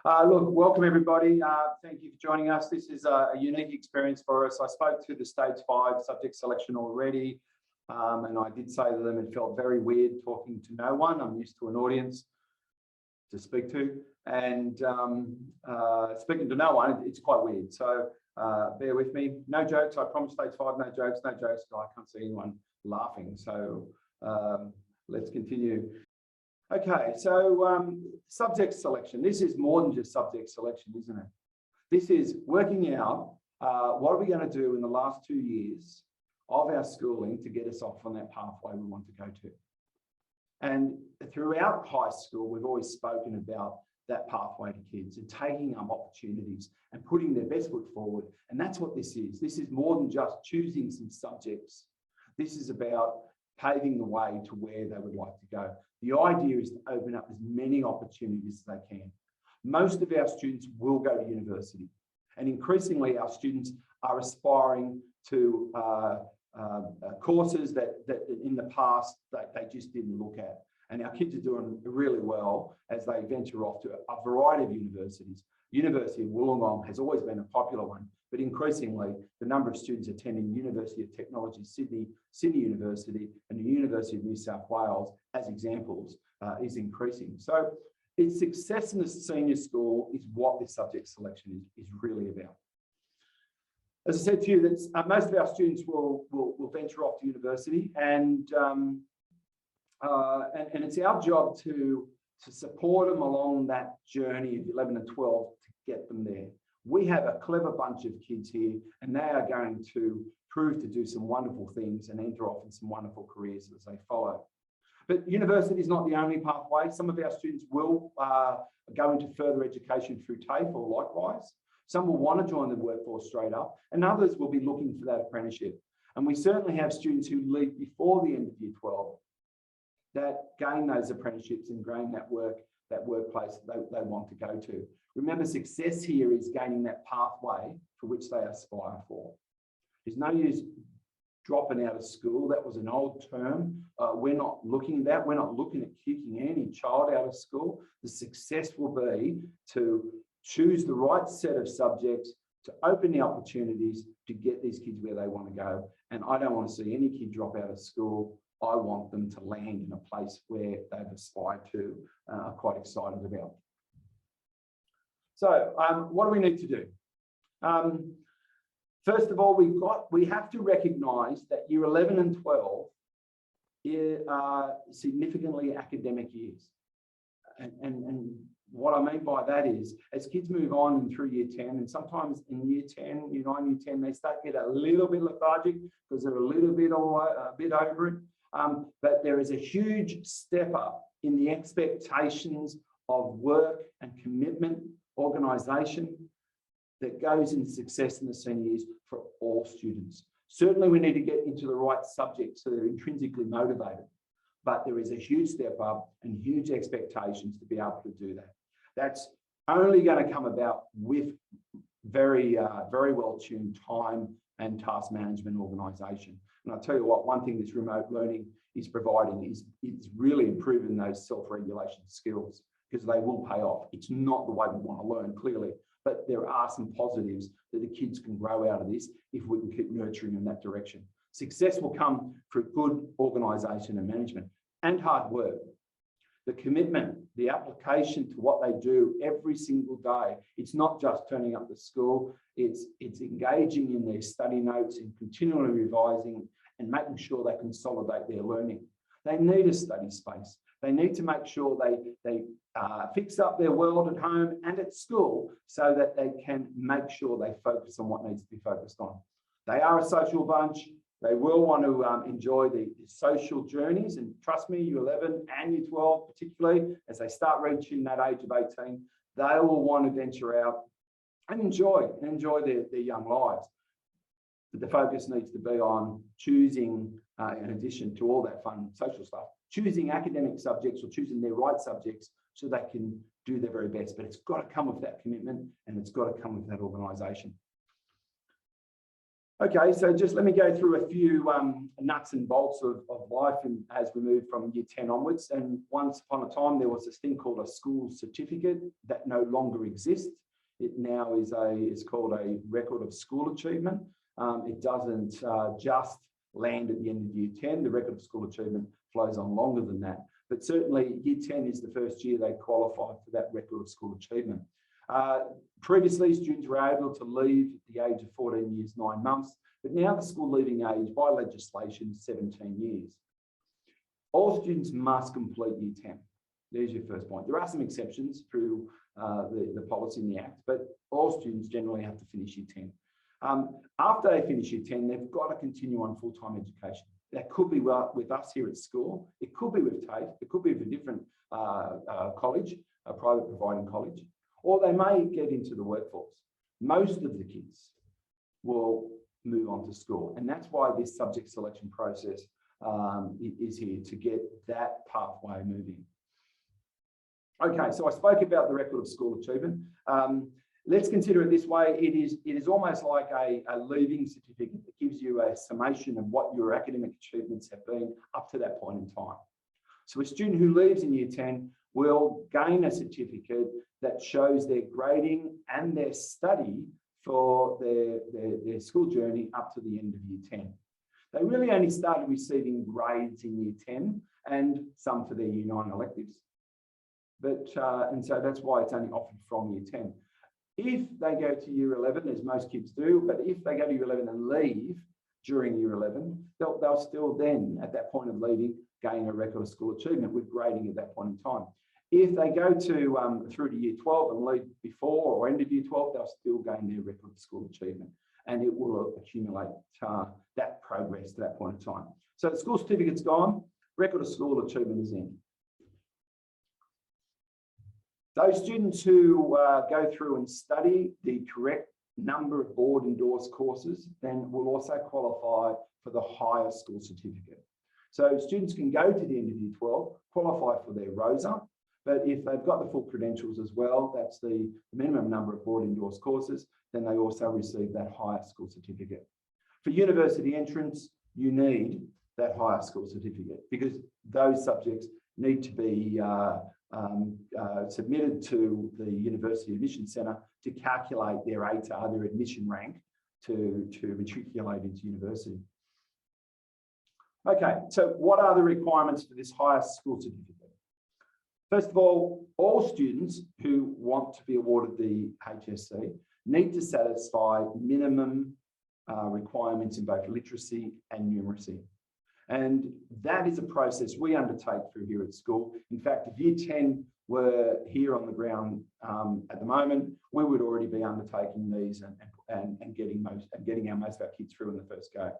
Look, welcome everybody. Thank you for joining us. This is a unique experience for us. I spoke to the stage 5 subject selection already, and I did say to them it felt very weird talking to no one. I'm used to an audience to speak to, and speaking to no one, it's quite weird. So bear with me. No jokes. I promise stage 5, no jokes, no jokes. I can't see anyone laughing. So let's continue. Okay, so subject selection. This is more than just subject selection, isn't it? This is working out what are we going to do in the last 2 years of our schooling to get us off on that pathway we want to go to. And throughout high school, we've always spoken about that pathway to kids and taking up opportunities and putting their best foot forward. And that's what this is. This is more than just choosing some subjects. This is about paving the way to where they would like to go. The idea is to open up as many opportunities as they can. Most of our students will go to university, and increasingly our students are aspiring to courses that in the past they just didn't look at. And our kids are doing really well as they venture off to a variety of universities. University of Wollongong has always been a popular one, but increasingly the number of students attending University of Technology Sydney, Sydney University, and the University of New South Wales as examples is increasing. So its success in the senior school is what this subject selection is really about. As I said to you, that most of our students will venture off to university, and it's our job to support them along that journey of 11 and 12 to get them there. We have a clever bunch of kids here, and they are going to prove to do some wonderful things and enter off in some wonderful careers as they follow. But university is not the only pathway. Some of our students will go into further education through TAFE or likewise. Some will want to join the workforce straight up, and others will be looking for that apprenticeship. And we certainly have students who leave before the end of year 12 that gain those apprenticeships and gain that workplace they want to go to. Remember, success here is gaining that pathway for which they aspire for. There's no use dropping out of school. That was an old term. We're not looking at that. We're not looking at kicking any child out of school. The success will be to choose the right set of subjects, to open the opportunities to get these kids where they want to go. And I don't want to see any kid drop out of school. I want them to land in a place where they've aspired to, are quite excited about. So what do we need to do? First of all, we have to recognise that year 11 and 12 are significantly academic years. And what I mean by that is, as kids move on through year 10, and sometimes in year 10, year 9, year 10, they start to get a little bit lethargic because they're a little bit over it. But there is a huge step up in the expectations of work and commitment, organisation that goes into success in the senior years for all students. Certainly we need to get into the right subjects so they're intrinsically motivated, but there is a huge step up and huge expectations to be able to do that. That's only going to come about with very well-tuned time and task management organisation. And I'll tell you what, one thing this remote learning is providing is really improving those self-regulation skills, because they will pay off. It's not the way we want to learn, clearly, but there are some positives that the kids can grow out of this if we can keep nurturing in that direction. Success will come through good organisation and management and hard work. The commitment, the application to what they do every single day. It's not just turning up to school, it's engaging in their study notes and continually revising and making sure they consolidate their learning. They need a study space. They need to make sure they fix up their world at home and at school so that they can make sure they focus on what needs to be focused on. They are a social bunch. They will want to enjoy the social journeys, and trust me, year 11 and year 12 particularly, as they start reaching that age of 18, they will want to venture out and enjoy their young lives. But the focus needs to be on choosing, in addition to all that fun social stuff, choosing academic subjects or choosing their right subjects so they can do their very best. But it's got to come with that commitment, and it's got to come with that organisation. Okay, so just let me go through a few nuts and bolts of life as we move from year 10 onwards. And once upon a time, there was this thing called a school certificate that no longer exists. It now is it's called a record of school achievement. It doesn't just land at the end of year 10. The record of school achievement flows on longer than that. But certainly year 10 is the first year they qualify for that record of school achievement. Previously, students were able to leave at the age of 14 years, 9 months, but now the school leaving age by legislation is 17 years. All students must complete year 10. There's your first point. There are some exceptions through the policy in the Act, but all students generally have to finish year 10. After they finish year 10, they've got to continue on full-time education. That could be with us here at school. It could be with TAFE. It could be with a different college, a private providing college, or they may get into the workforce. Most of the kids will move on to school. And that's why this subject selection process is here to get that pathway moving. Okay, so I spoke about the record of school achievement. Let's consider it this way. It is almost like a leaving certificate that gives you a summation of what your academic achievements have been up to that point in time. So a student who leaves in year 10 will gain a certificate that shows their grading and their study for their school journey up to the end of year 10. They really only started receiving grades in year 10 and some for their year 9 electives. And so that's why it's only offered from year 10. If they go to year 11, as most kids do, but if they go to year 11 and leave during year 11, they'll still then, at that point of leaving, gain a record of school achievement with grading at that point in time. If they go to through to year 12 and leave before or end of year 12, they'll still gain their record of school achievement, and it will accumulate that progress to that point in time. So the school certificate's gone, record of school achievement is in. Those students who go through and study the correct number of board endorsed courses then will also qualify for the higher school certificate. So students can go to the end of year 12, qualify for their ROSA, but if they've got the full credentials as well, that's the minimum number of board endorsed courses, then they also receive that higher school certificate. For university entrance, you need that higher school certificate because those subjects need to be submitted to the University Admission Centre to calculate their ATAR, their admission rank, to matriculate into university. Okay, so what are the requirements for this higher school certificate? First of all students who want to be awarded the HSC need to satisfy minimum requirements in both literacy and numeracy. And that is a process we undertake through here at school. In fact, if year 10 were here on the ground at the moment, we would already be undertaking these and getting most of our kids through in the first go.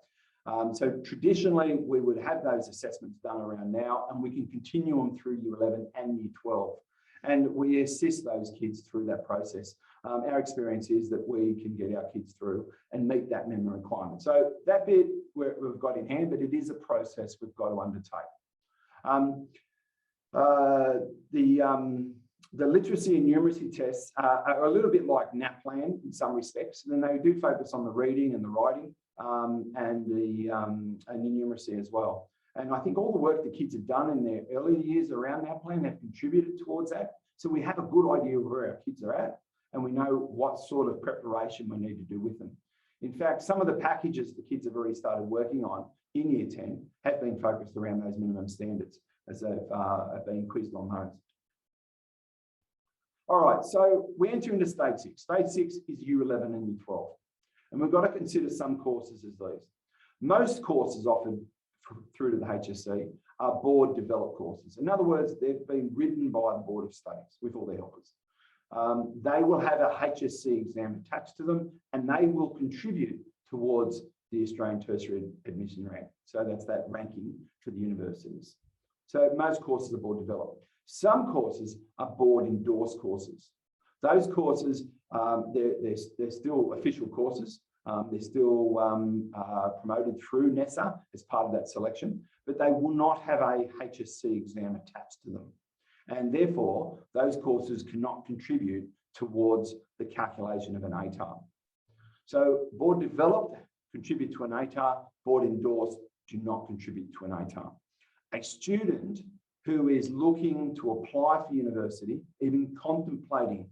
So traditionally, we would have those assessments done around now, and we can continue them through year 11 and year 12. And we assist those kids through that process. Our experience is that we can get our kids through and meet that minimum requirement. So that bit we've got in hand, but it is a process we've got to undertake. The literacy and numeracy tests are a little bit like NAPLAN in some respects, and they do focus on the reading and the writing and the numeracy as well. And I think all the work the kids have done in their earlier years around NAPLAN have contributed towards that. So we have a good idea of where our kids are at, and we know what sort of preparation we need to do with them. In fact, some of the packages the kids have already started working on in year 10 have been focused around those minimum standards as they've been quizzed on those. All right, so we enter into stage 6. Stage 6 is year 11 and year 12. And we've got to consider some courses as these. Most courses offered through to the HSC are board developed courses. In other words, they've been written by the Board of Studies with all their helpers. They will have a HSC exam attached to them, and they will contribute towards the Australian Tertiary Admission Rank. So that's that ranking for the universities. So most courses are board developed. Some courses are board endorsed courses. Those courses, they're still official courses. They're still promoted through NESA as part of that selection, but they will not have a HSC exam attached to them. And therefore, those courses cannot contribute towards the calculation of an ATAR. So board developed contribute to an ATAR, board endorsed do not contribute to an ATAR. A student who is looking to apply for university, even contemplating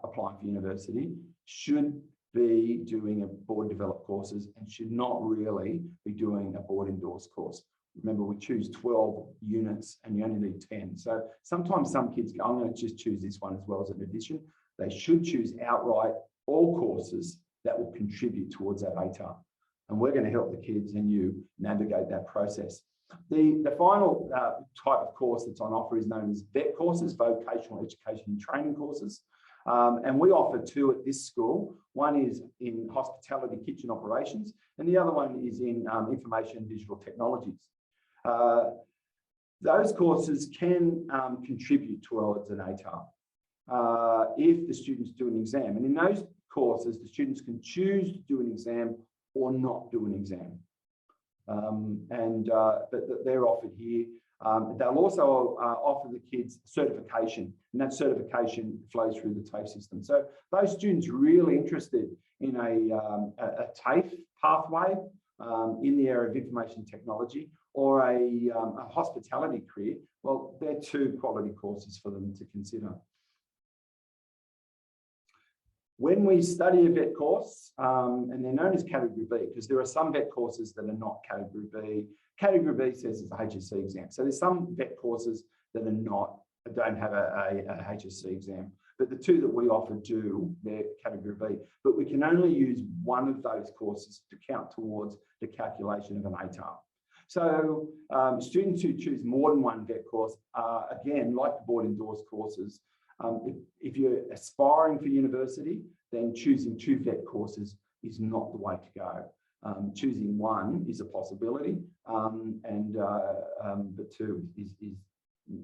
applying for university, should be doing a board developed courses and should not really be doing a board endorsed course. Remember, we choose 12 units and you only need 10. So sometimes some kids go, I'm going to just choose this one as well as an addition. They should choose outright all courses that will contribute towards that ATAR. And we're going to help the kids and you navigate that process. The final type of course that's on offer is known as VET courses, vocational education and training courses. And we offer two at this school. One is in hospitality kitchen operations, and the other one is in information and digital technologies. Those courses can contribute towards an ATAR if the students do an exam. And in those courses, the students can choose to do an exam or not do an exam. But they're offered here. They'll also offer the kids certification, and that certification flows through the TAFE system. So those students really interested in a TAFE pathway in the area of information technology or a hospitality career, well, they're two quality courses for them to consider. When we study a VET course, and they're known as Category B, because there are some VET courses that are not Category B. Category B says it's a HSC exam. So there's some VET courses that don't have a HSC exam, but the two that we offer do, they're Category B. But we can only use one of those courses to count towards the calculation of an ATAR. So students who choose more than one VET course, again, like the board endorsed courses, if you're aspiring for university, then choosing two VET courses is not the way to go. Choosing one is a possibility, but two is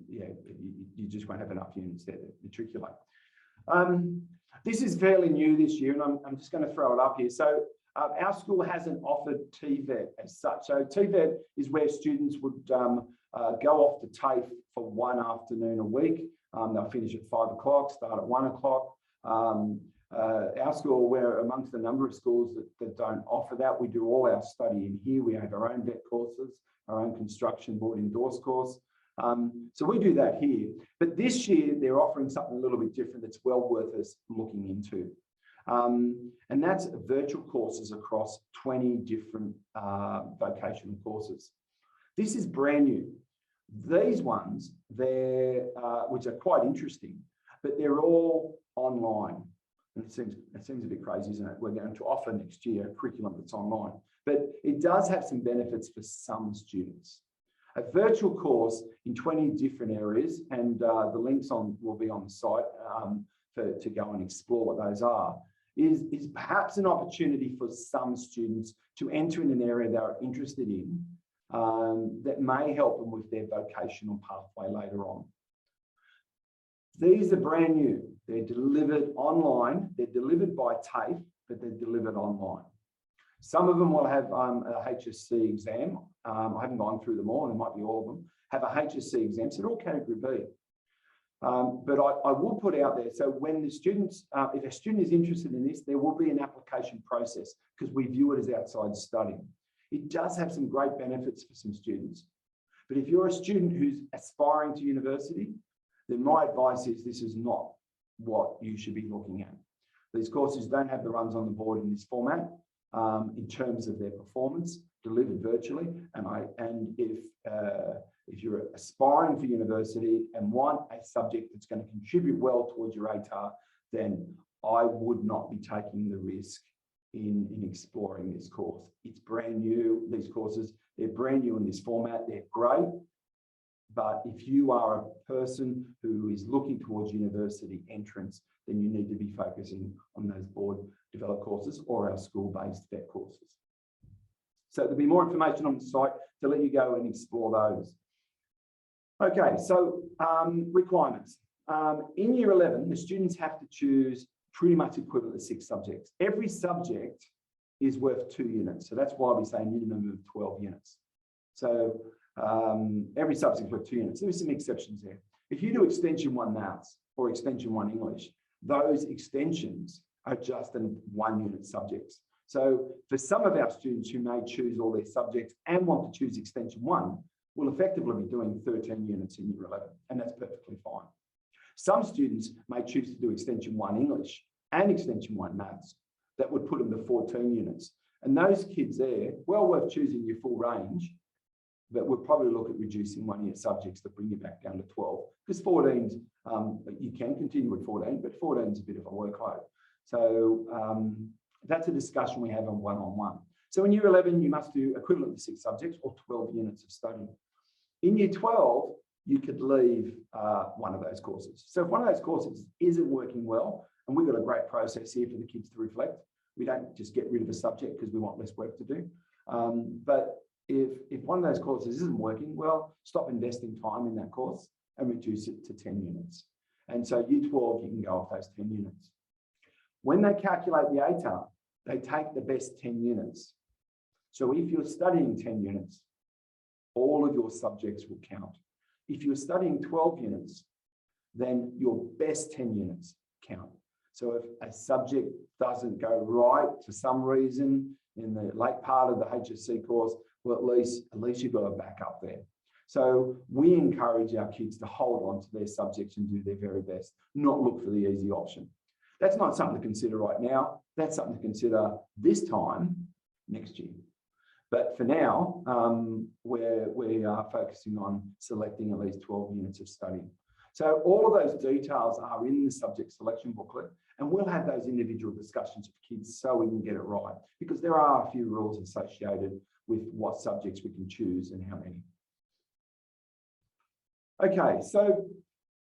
yeah, you just won't have enough units there to matriculate. This is fairly new this year, and I'm just going to throw it up here. So our school hasn't offered TVET as such. So TVET is where students would go off to TAFE for one afternoon a week. They'll finish at 5 o'clock, start at 1 o'clock. Our school, we're amongst a number of schools that don't offer that. We do all our study in here. We have our own VET courses, our own construction board endorsed course. So we do that here. But this year, they're offering something a little bit different that's well worth us looking into. And that's virtual courses across 20 different vocational courses. This is brand new. These ones, which are quite interesting, but they're all online. And it seems a bit crazy, isn't it? We're going to offer next year a curriculum that's online, but it does have some benefits for some students. A virtual course in 20 different areas, and the links will be on the site to go and explore what those are, is perhaps an opportunity for some students to enter in an area they're interested in that may help them with their vocational pathway later on. These are brand new. They're delivered online. They're delivered by TAFE, but they're delivered online. Some of them will have a HSC exam. I haven't gone through them all, and it might be all of them, have a HSC exam, so they're all Category B. But I will put out there, so when the students, if a student is interested in this, there will be an application process because we view it as outside study. It does have some great benefits for some students. But if you're a student who's aspiring to university, then my advice is this is not what you should be looking at. These courses don't have the runs on the board in this format in terms of their performance, delivered virtually. And if you're aspiring for university and want a subject that's going to contribute well towards your ATAR, then I would not be taking the risk in exploring this course. It's brand new, these courses, they're brand new in this format, they're great. But if you are a person who is looking towards university entrance, then you need to be focusing on those board developed courses or our school-based VET courses. So there'll be more information on the site to let you go and explore those. Okay, so requirements. In year 11, the students have to choose pretty much equivalent to 6 subjects. Every subject is worth 2 units. So that's why we say a minimum of 12 units. So every subject is worth 2 units. There's some exceptions there. If you do Extension 1 Maths or Extension 1 English, those extensions are just in 1 unit subjects. So for some of our students who may choose all their subjects and want to choose extension 1, will effectively be doing 13 units in year 11, and that's perfectly fine. Some students may choose to do extension 1 English and extension 1 maths. That would put them to 14 units. And those kids there, well worth choosing your full range, but we'll probably look at reducing 1 year subjects to bring you back down to 12, because 14's, you can continue with 14, but 14 is a bit of a workload. So that's a discussion we have on one-on-one. So in year 11, you must do equivalent to 6 subjects or 12 units of study. In year 12, you could leave one of those courses. So if one of those courses isn't working well, and we've got a great process here for the kids to reflect, we don't just get rid of a subject because we want less work to do. But if one of those courses isn't working, well, stop investing time in that course and reduce it to 10 units. And so year 12, you can go off those 10 units. When they calculate the ATAR, they take the best 10 units. So if you're studying 10 units, all of your subjects will count. If you're studying 12 units, then your best 10 units count. So if a subject doesn't go right for some reason in the late part of the HSC course, well, at least you've got a backup there. So we encourage our kids to hold on to their subjects and do their very best, not look for the easy option. That's not something to consider right now. That's something to consider this time next year. But for now, we are focusing on selecting at least 12 units of study. So all of those details are in the subject selection booklet, and we'll have those individual discussions with kids so we can get it right, because there are a few rules associated with what subjects we can choose and how many. Okay, so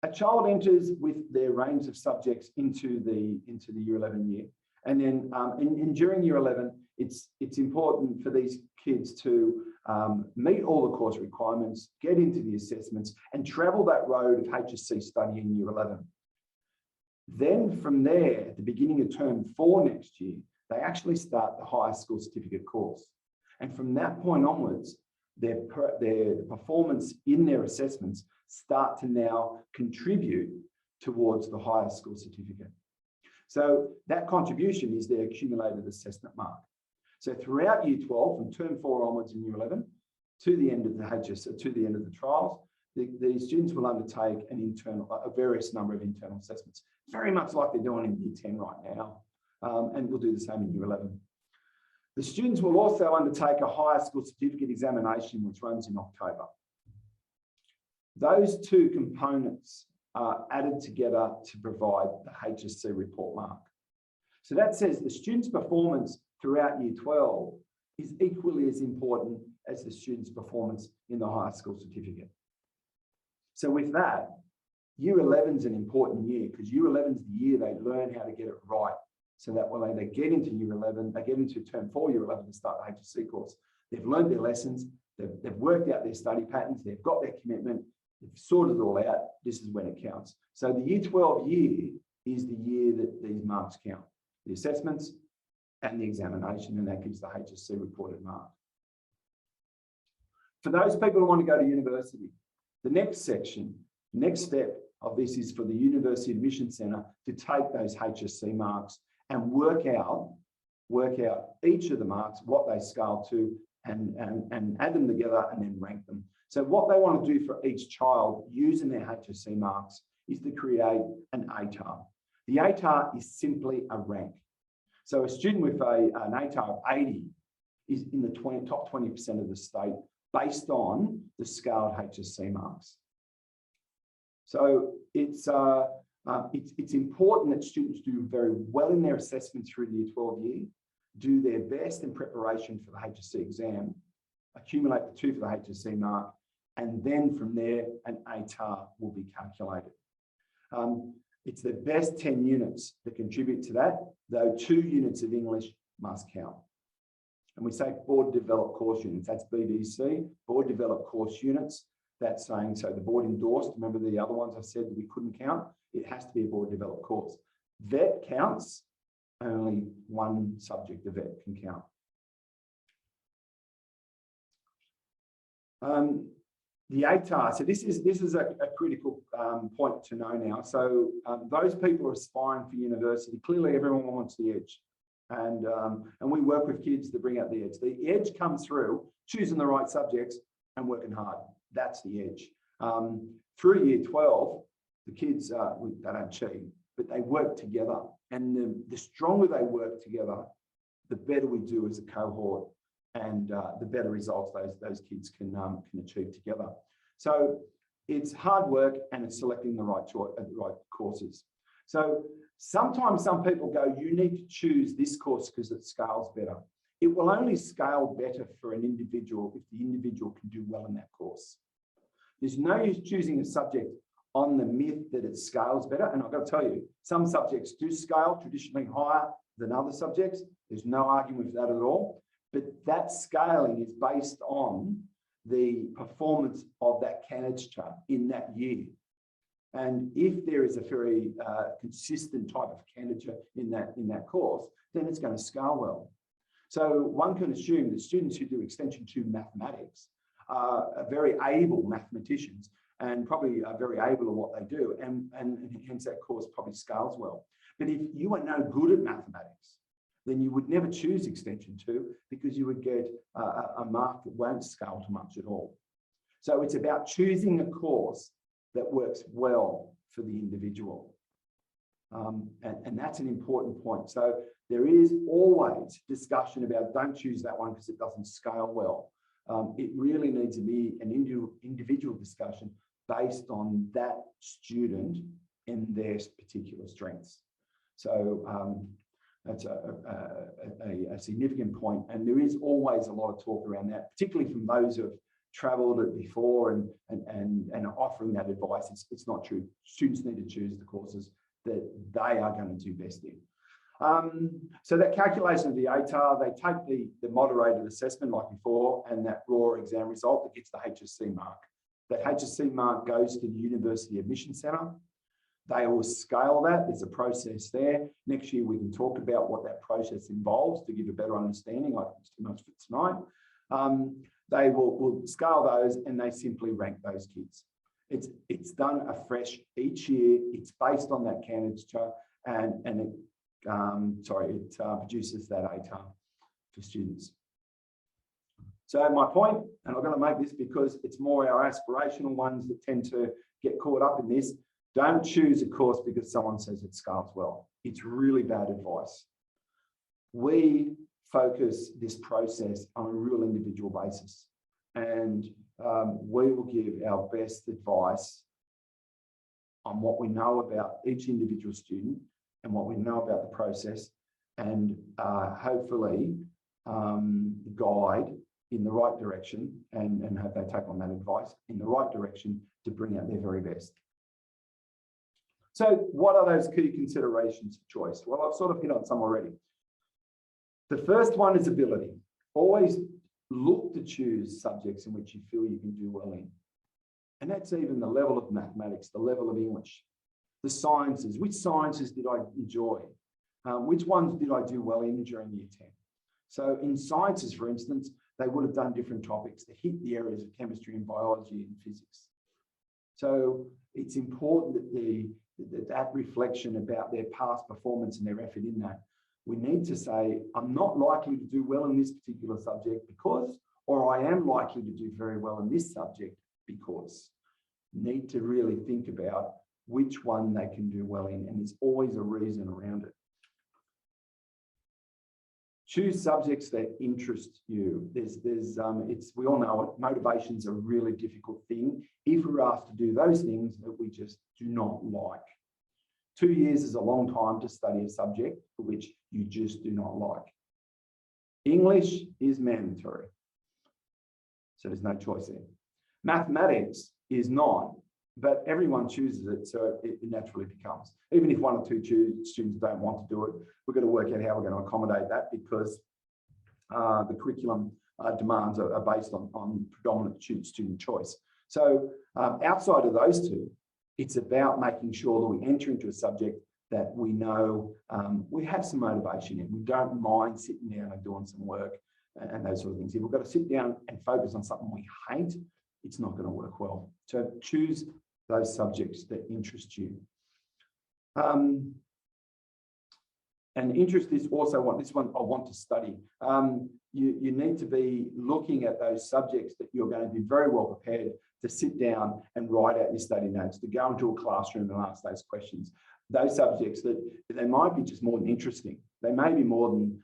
a child enters with their range of subjects into the year 11 year, and then during year 11, it's important for these kids to meet all the course requirements, get into the assessments, and travel that road of HSC study in year 11. Then from there, at the beginning of term 4 next year, they actually start the higher school certificate course. And from that point onwards, their performance in their assessments start to now contribute towards the higher school certificate. So that contribution is their accumulated assessment mark. So throughout year 12, from term 4 onwards in year 11, to the end of the HSC, to the end of the trials, the students will undertake a various number of internal assessments, very much like they're doing in year 10 right now, and we'll do the same in year 11. The students will also undertake a higher school certificate examination, which runs in October. Those two components are added together to provide the HSC report mark. So that says the student's performance throughout year 12 is equally as important as the student's performance in the higher school certificate. So with that, year 11 is an important year, because year 11 is the year they learn how to get it right. So that when they get into year 11, they get into term 4, year 11 and start the HSC course. They've learned their lessons, they've worked out their study patterns, they've got their commitment, they've sorted it all out. This is when it counts. So the year 12 year is the year that these marks count, the assessments and the examination, and that gives the HSC reported mark. For those people who want to go to university, the next step of this is for the University Admission Centre to take those HSC marks and work out each of the marks, what they scale to, and add them together and then rank them. So what they want to do for each child using their HSC marks is to create an ATAR. The ATAR is simply a rank. So a student with an ATAR of 80 is in the top 20% of the state based on the scaled HSC marks. So it's important that students do very well in their assessment through the year 12 year, do their best in preparation for the HSC exam, accumulate the 2 for the HSC mark, and then from there, an ATAR will be calculated. It's the best 10 units that contribute to that, though 2 units of English must count. And we say board developed course units, that's BDC, board developed course units. That's saying, so the board endorsed, remember the other ones I said that we couldn't count? It has to be a board developed course. VET counts, only 1 subject of VET can count. The ATAR, so this is a critical point to know now. So those people are aspiring for university, clearly everyone wants the edge. And we work with kids to bring out the edge. The edge comes through choosing the right subjects and working hard. That's the edge. Through year 12, the kids, they don't cheat, but they work together. And the stronger they work together, the better we do as a cohort, and the better results those kids can achieve together. So it's hard work, and it's selecting the right courses. So sometimes some people go, you need to choose this course because it scales better. It will only scale better for an individual if the individual can do well in that course. There's no use choosing a subject on the myth that it scales better. And I've got to tell you, some subjects do scale traditionally higher than other subjects. There's no argument with that at all. But that scaling is based on the performance of that candidature in that year. And if there is a very consistent type of candidature in that course, then it's going to scale well. So one can assume that students who do Extension 2 mathematics are very able mathematicians and probably are very able at what they do, and hence that course probably scales well. But if you are no good at mathematics, then you would never choose Extension 2 because you would get a mark that won't scale to much at all. So it's about choosing a course that works well for the individual. And that's an important point. So there is always discussion about don't choose that one because it doesn't scale well. It really needs to be an individual discussion based on that student and their particular strengths. So that's a significant point. And there is always a lot of talk around that, particularly from those who have travelled it before and offering that advice. It's not true. Students need to choose the courses that they are going to do best in. So that calculation of the ATAR, they take the moderated assessment like before and that raw exam result that gets the HSC mark. That HSC mark goes to the University Admission Centre. They will scale that. There's a process there. Next year, we can talk about what that process involves to give a better understanding, like it's too much for tonight. They will scale those and they simply rank those kids. It's done afresh each year. It's based on that candidature and it produces that ATAR for students. So my point, and I'm going to make this because it's more our aspirational ones that tend to get caught up in this, don't choose a course because someone says it scales well. It's really bad advice. We focus this process on a real individual basis, and we will give our best advice on what we know about each individual student and what we know about the process, and hopefully guide in the right direction and hope they take on that advice in the right direction to bring out their very best. So what are those key considerations of choice? Well, I've sort of hit on some already. The first one is ability. Always look to choose subjects in which you feel you can do well in. And that's even the level of mathematics, the level of English, the sciences. Which sciences did I enjoy? Which ones did I do well in during year 10? So in sciences, for instance, they would have done different topics to hit the areas of chemistry and biology and physics. So it's important that that reflection about their past performance and their effort in that. We need to say, I'm not likely to do well in this particular subject because, or I am likely to do very well in this subject because. Need to really think about which one they can do well in, and there's always a reason around it. Choose subjects that interest you. We all know it, motivation's a really difficult thing if we're asked to do those things that we just do not like. 2 years is a long time to study a subject for which you just do not like. English is mandatory, so there's no choice there. Mathematics is not, but everyone chooses it, so it naturally becomes. Even if 1 or 2 students don't want to do it, we've got to work out how we're going to accommodate that because the curriculum demands are based on predominant student choice. So outside of those two, it's about making sure that we enter into a subject that we know we have some motivation in. We don't mind sitting down and doing some work and those sort of things. If we've got to sit down and focus on something we hate, it's not going to work well. So choose those subjects that interest you. And interest is also this one I want to study. You need to be looking at those subjects that you're going to be very well prepared to sit down and write out your study notes, to go into a classroom and ask those questions. Those subjects that they might be just more than interesting. They may be more than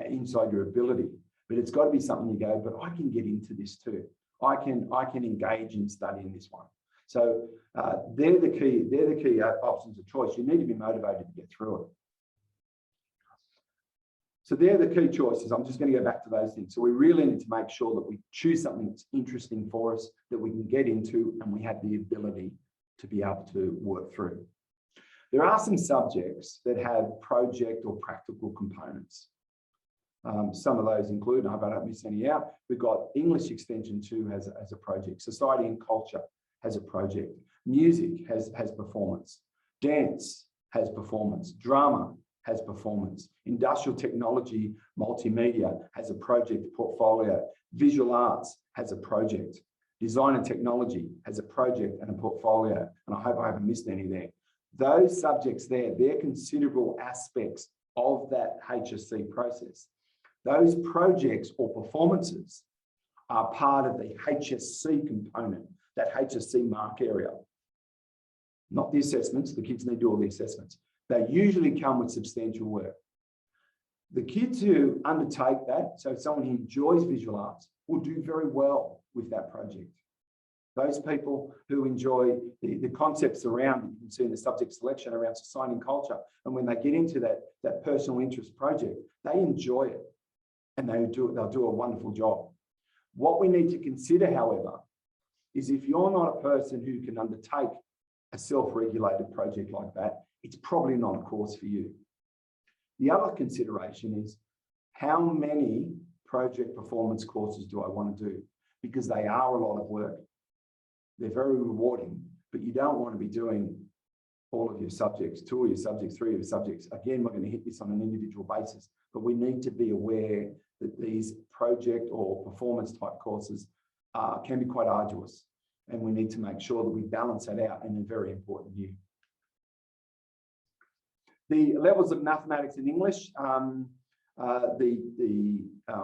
inside your ability, but it's got to be something you go, but I can get into this too. I can engage in studying this one. So they're the key options of choice. You need to be motivated to get through it. So they're the key choices. I'm just going to go back to those things. So we really need to make sure that we choose something that's interesting for us, that we can get into, and we have the ability to be able to work through. There are some subjects that have project or practical components. Some of those include, I hope I don't miss any out, we've got English Extension 2 has a project, Society and Culture has a project, Music has performance, Dance has performance, Drama has performance, Industrial Technology Multimedia has a project portfolio, Visual Arts has a project, Design and Technology has a project and a portfolio, and I hope I haven't missed any there. Those subjects there, they're considerable aspects of that HSC process. Those projects or performances are part of the HSC component, that HSC Mark area. Not the assessments, the kids need to do all the assessments. They usually come with substantial work. The kids who undertake that, so someone who enjoys visual arts, will do very well with that project. Those people who enjoy the concepts around, you can see in the subject selection around society and culture, and when they get into that personal interest project, they enjoy it and they'll do a wonderful job. What we need to consider, however, is if you're not a person who can undertake a self-regulated project like that, it's probably not a course for you. The other consideration is how many project performance courses do I want to do? Because they are a lot of work. They're very rewarding, but you don't want to be doing all of your subjects, 2 of your subjects, 3 of your subjects. Again, we're going to hit this on an individual basis, but we need to be aware that these project or performance type courses can be quite arduous, and we need to make sure that we balance that out in a very important year. The levels of mathematics and English, I've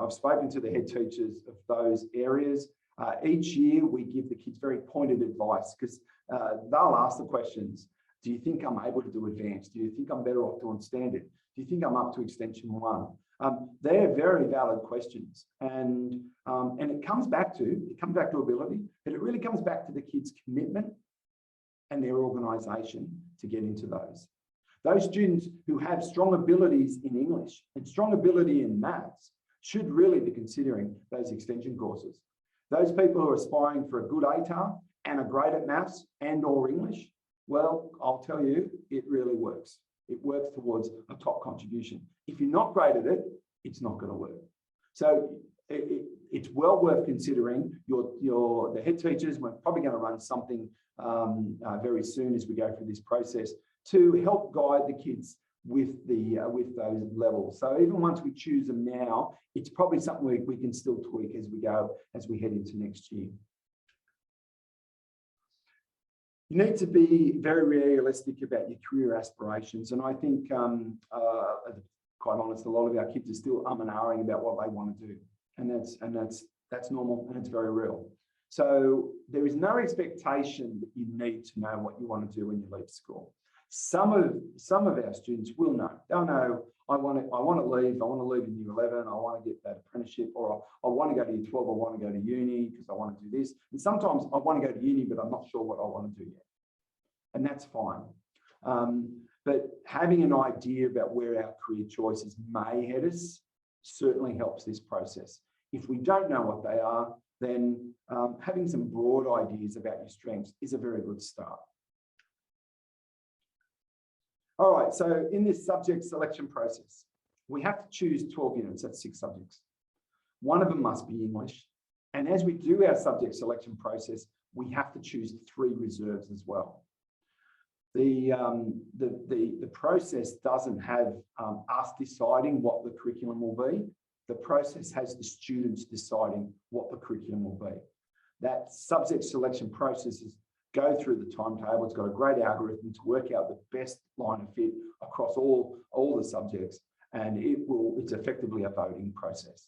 spoken to the head teachers of those areas. Each year we give the kids very pointed advice, because they'll ask the questions. Do you think I'm able to do advanced? Do you think I'm better off doing standard? Do you think I'm up to extension 1? They're very valid questions, and it comes back to ability, but it really comes back to the kids' commitment and their organisation to get into those. Those students who have strong abilities in English and strong ability in maths should really be considering those extension courses. Those people who are aspiring for a good ATAR and are great at maths and or English, well, I'll tell you, it really works. It works towards a top contribution. If you're not great at it, it's not going to work. So it's well worth considering. The head teachers, we're probably going to run something very soon as we go through this process to help guide the kids with those levels. So even once we choose them now, it's probably something we can still tweak as we head into next year. You need to be very realistic about your career aspirations. And I think, quite honest, a lot of our kids are still and ahhing about what they want to do. And that's normal, and it's very real. So there is no expectation that you need to know what you want to do when you leave school. Some of our students will know. They'll know, I want to leave in year 11, I want to get that apprenticeship, or I want to go to year 12, I want to go to uni because I want to do this. And sometimes I want to go to uni, but I'm not sure what I want to do yet. And that's fine. But having an idea about where our career choices may head us certainly helps this process. If we don't know what they are, then having some broad ideas about your strengths is a very good start. All right, so in this subject selection process, we have to choose 12 units, that's 6 subjects. One of them must be English. And as we do our subject selection process, we have to choose 3 reserves as well. The process doesn't have us deciding what the curriculum will be. The process has the students deciding what the curriculum will be. That subject selection process go through the timetable. It's got a great algorithm to work out the best line of fit across all the subjects, and it's effectively a voting process.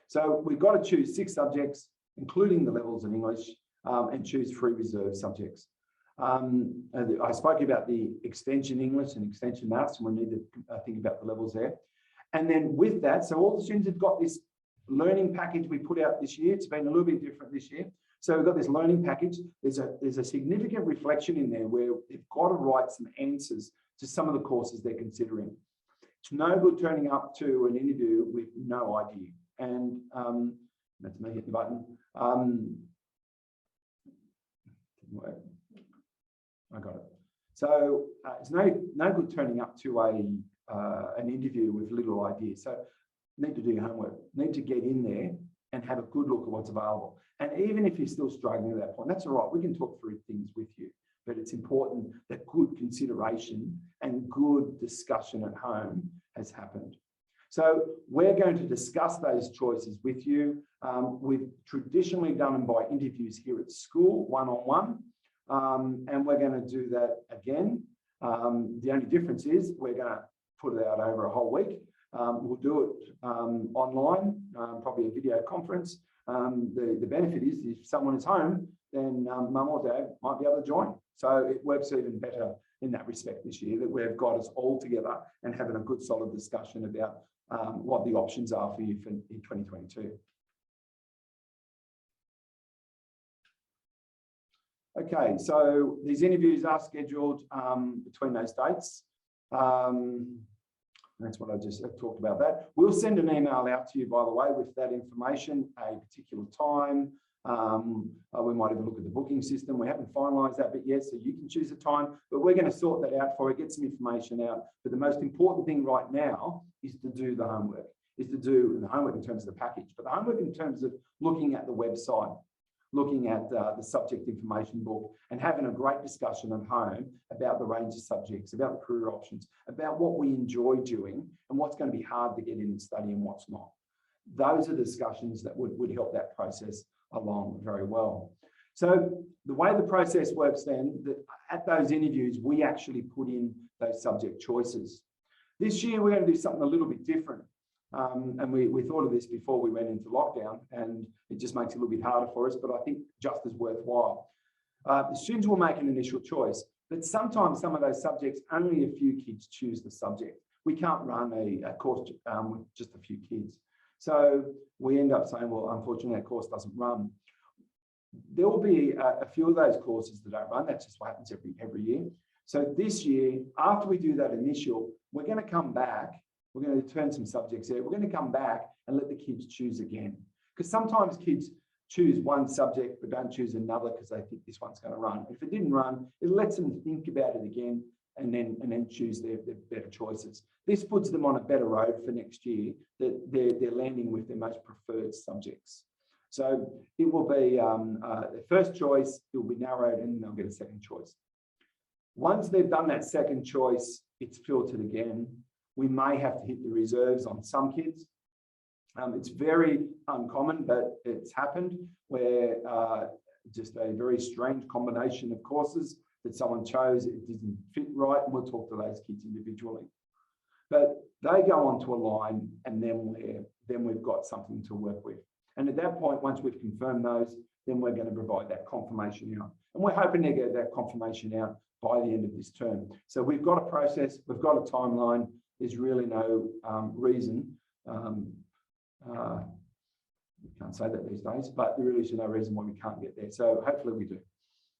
So we've got to choose 6 subjects, including the levels of English, and choose 3 reserve subjects. I spoke about the extension English and extension maths, and we need to think about the levels there. And then with that, so all the students have got this learning package we put out this year. It's been a little bit different this year. So we've got this learning package. There's a significant reflection in there where they've got to write some answers to some of the courses they're considering. It's no good turning up to an interview with no idea. And that's me hitting the button. Didn't work. I got it. So it's no good turning up to an interview with little ideas. So you need to do your homework. You need to get in there and have a good look at what's available. And even if you're still struggling at that point, that's all right. We can talk through things with you. But it's important that good consideration and good discussion at home has happened. So we're going to discuss those choices with you. We've traditionally done them by interviews here at school, one-on-one. And we're going to do that again. The only difference is we're going to put it out over a whole week. We'll do it online, probably a video conference. The benefit is if someone is home, then mum or dad might be able to join. So it works even better in that respect this year, that we've got us all together and having a good solid discussion about what the options are for you in 2022. Okay, so these interviews are scheduled between those dates. That's what I just talked about that. We'll send an email out to you, by the way, with that information, a particular time. We might even look at the booking system. We haven't finalised that bit yet, so you can choose a time, but we're going to sort that out for you, get some information out. But the most important thing right now is to do the homework, in terms of the package, but the homework in terms of looking at the website, looking at the subject information book, and having a great discussion at home about the range of subjects, about the career options, about what we enjoy doing and what's going to be hard to get in and study and what's not. Those are discussions that would help that process along very well. So the way the process works then, that at those interviews, we actually put in those subject choices. This year, we're going to do something a little bit different. And we thought of this before we went into lockdown, and it just makes it a little bit harder for us, but I think just as worthwhile. The students will make an initial choice, but sometimes some of those subjects, only a few kids choose the subject. We can't run a course with just a few kids. So we end up saying, well, unfortunately, that course doesn't run. There will be a few of those courses that don't run. That's just what happens every year. So this year, after we do that initial, we're going to come back. We're going to turn some subjects there. We're going to come back and let the kids choose again. Because sometimes kids choose one subject but don't choose another because they think this one's going to run. If it didn't run, it lets them think about it again and then choose their better choices. This puts them on a better road for next year, that they're landing with their most preferred subjects. So it will be their first choice, it will be narrowed, and they'll get a second choice. Once they've done that second choice, it's filtered again. We may have to hit the reserves on some kids. It's very uncommon, but it's happened where just a very strange combination of courses that someone chose, it didn't fit right, and we'll talk to those kids individually. But they go onto a line, and then we've got something to work with. And at that point, once we've confirmed those, then we're going to provide that confirmation out. And we're hoping to get that confirmation out by the end of this term. So we've got a process, we've got a timeline. There's really no reason, we can't say that these days, but there really is no reason why we can't get there. So hopefully we do.